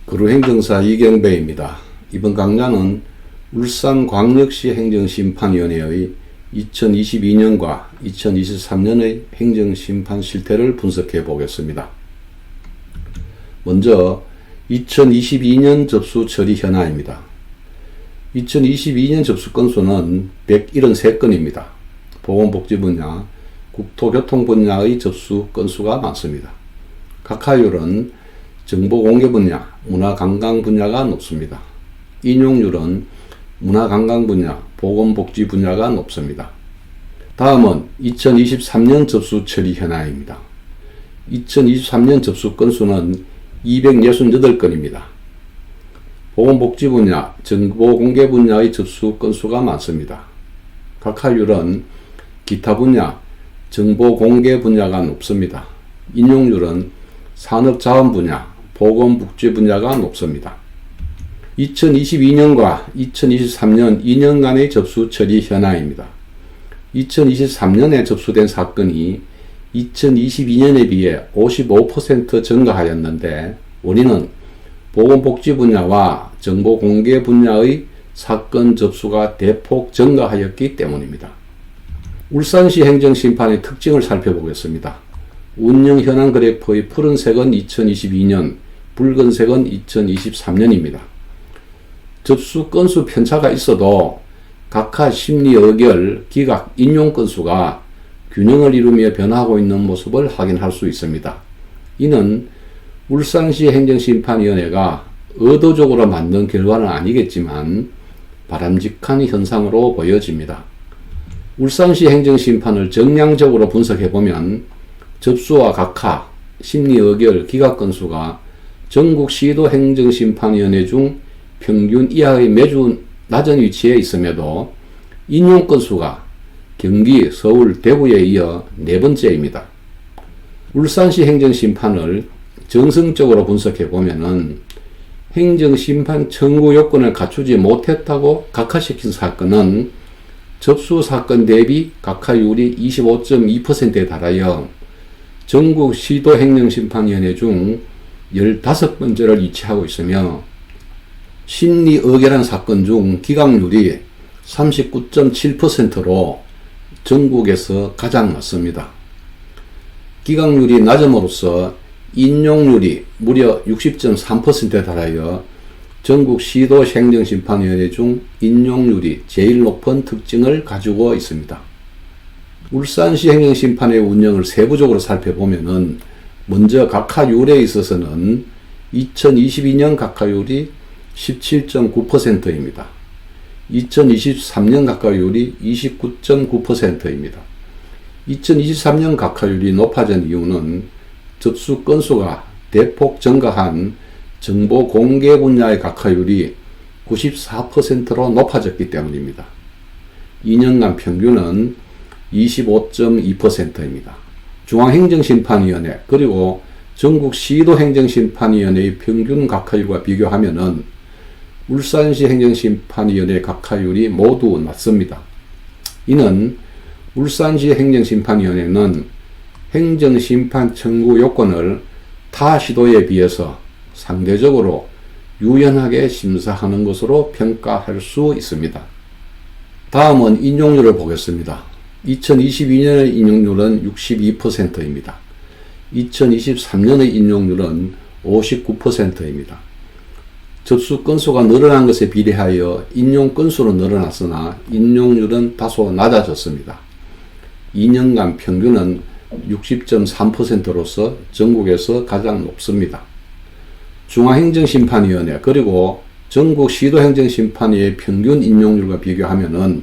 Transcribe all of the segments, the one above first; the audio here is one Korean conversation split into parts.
그루행정사 이경배입니다. 이번 강좌는 울산광역시 행정심판위원회의 2022년과 2023년의 행정심판 실태를 분석해 보겠습니다. 먼저 2022년 접수 처리 현황입니다. 2022년 접수 건수는 173건입니다. 보건복지 분야, 국토교통 분야의 접수 건수가 많습니다. 각하율은 정보공개 분야, 문화관광 분야가 높습니다. 인용률은 문화관광 분야, 보건복지 분야가 높습니다. 다음은 2023년 접수 처리 현황입니다. 2023년 접수 건수는 268건입니다. 보건복지 분야, 정보공개 분야의 접수 건수가 많습니다. 각하율은 기타 분야, 정보공개 분야가 높습니다. 인용률은 산업자원 분야, 보건복지 분야가 높습니다. 2022년과 2023년 2년간의 접수 처리 현황입니다. 2023년에 접수된 사건이 2022년에 비해 55% 증가하였는데 원인은 보건복지 분야와 정보공개 분야의 사건 접수가 대폭 증가하였기 때문입니다. 울산시 행정심판의 특징을 살펴보겠습니다. 운영 현황 그래프의 푸른색은 2022년, 붉은색은 2023년입니다. 접수 건수 편차가 있어도 각하 심리 의결, 기각, 인용 건수가 균형을 이루며 변하고 있는 모습을 확인할 수 있습니다. 이는 울산시 행정심판위원회가 의도적으로 만든 결과는 아니겠지만 바람직한 현상으로 보여집니다. 울산시 행정심판을 정량적으로 분석해보면 접수와 각하, 심리 의결, 기각 건수가 전국 시도 행정심판위원회 중 평균 이하의 매주 낮은 위치에 있음에도 인용 건수가 경기, 서울, 대구에 이어 네 번째입니다. 울산시 행정심판을 정성적으로 분석해 보면은 행정심판 청구 요건을 갖추지 못했다고 각하시킨 사건은 접수 사건 대비 각하율이 25.2%에 달하여 전국 시도 행정심판위원회 중 15번째를 위치하고 있으며 심리 의결한 사건 중 기각률이 39.7%로 전국에서 가장 낮습니다. 기각률이 낮음으로써 인용률이 무려 60.3%에 달하여 전국 시도 행정심판위원회 중 인용률이 제일 높은 특징을 가지고 있습니다. 울산시 행정심판의 운영을 세부적으로 살펴보면은 먼저 각하율에 있어서는 2022년 각하율이 17.9%입니다. 2023년 각하율이 29.9%입니다. 2023년 각하율이 높아진 이유는 접수 건수가 대폭 증가한 정보 공개 분야의 각하율이 94%로 높아졌기 때문입니다. 2년간 평균은 25.2%입니다. 중앙행정심판위원회 그리고 전국 시도행정심판위원회의 평균 각하율과 비교하면은 울산시 행정심판위원회 각하율이 모두 낮습니다. 이는 울산시 행정심판위원회는 행정심판 청구 요건을 타 시도에 비해서 상대적으로 유연하게 심사하는 것으로 평가할 수 있습니다. 다음은 인용률을 보겠습니다. 2022년의 인용률은 62%입니다. 2023년의 인용률은 59%입니다. 접수 건수가 늘어난 것에 비례하여 인용 건수는 늘어났으나 인용률은 다소 낮아졌습니다. 2년간 평균은 60.3%로서 전국에서 가장 높습니다. 중앙행정심판위원회 그리고 전국 시도행정심판위의 평균 인용률과 비교하면은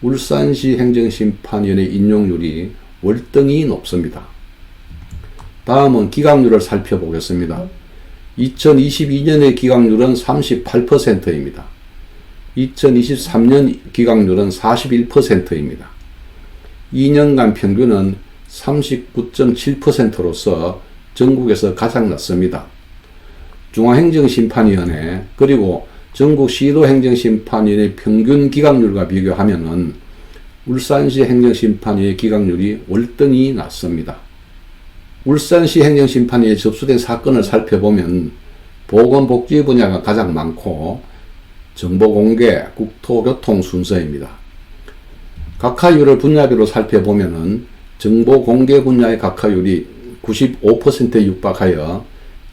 울산시 행정심판위원회 인용률이 월등히 높습니다. 다음은 기각률을 살펴보겠습니다. 2022년의 기각률은 38%입니다. 2023년 기각률은 41%입니다. 2년간 평균은 39.7%로서 전국에서 가장 낮습니다. 중앙행정심판위원회 그리고 전국 시도행정심판위원회 평균 기각률과 비교하면은 울산시 행정심판위의 기각률이 월등히 낮습니다. 울산시 행정심판위에 접수된 사건을 살펴보면 보건복지 분야가 가장 많고 정보공개, 국토교통 순서입니다. 각하율을 분야별로 살펴보면은 정보공개 분야의 각하율이 95%에 육박하여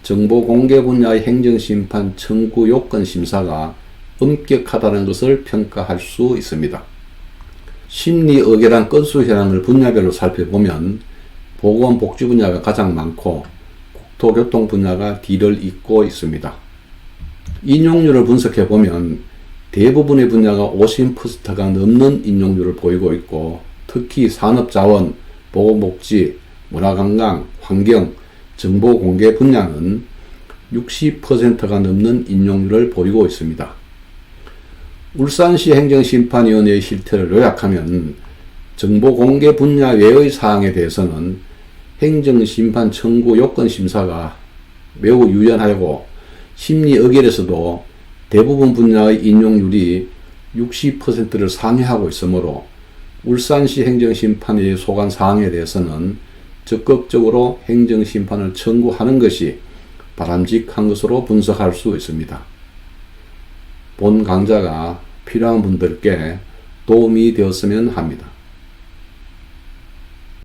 정보공개 분야의 행정심판 청구 요건 심사가 엄격하다는 것을 평가할 수 있습니다. 심리의결한 건수 현황을 분야별로 살펴보면 보건복지 분야가 가장 많고 국토교통 분야가 뒤를 잇고 있습니다. 인용률을 분석해보면 대부분의 분야가 50%가 넘는 인용률을 보이고 있고 특히 산업자원, 보건복지, 문화관광, 환경, 정보공개 분야는 60%가 넘는 인용률을 보이고 있습니다. 울산시 행정심판위원회의 실태를 요약하면 정보공개 분야 외의 사항에 대해서는 행정심판 청구 요건 심사가 매우 유연하고 심리의결에서도 대부분 분야의 인용률이 60%를 상회하고 있으므로 울산시 행정심판위의 소관 사항에 대해서는 적극적으로 행정심판을 청구하는 것이 바람직한 것으로 분석할 수 있습니다. 본 강좌가 필요한 분들께 도움이 되었으면 합니다.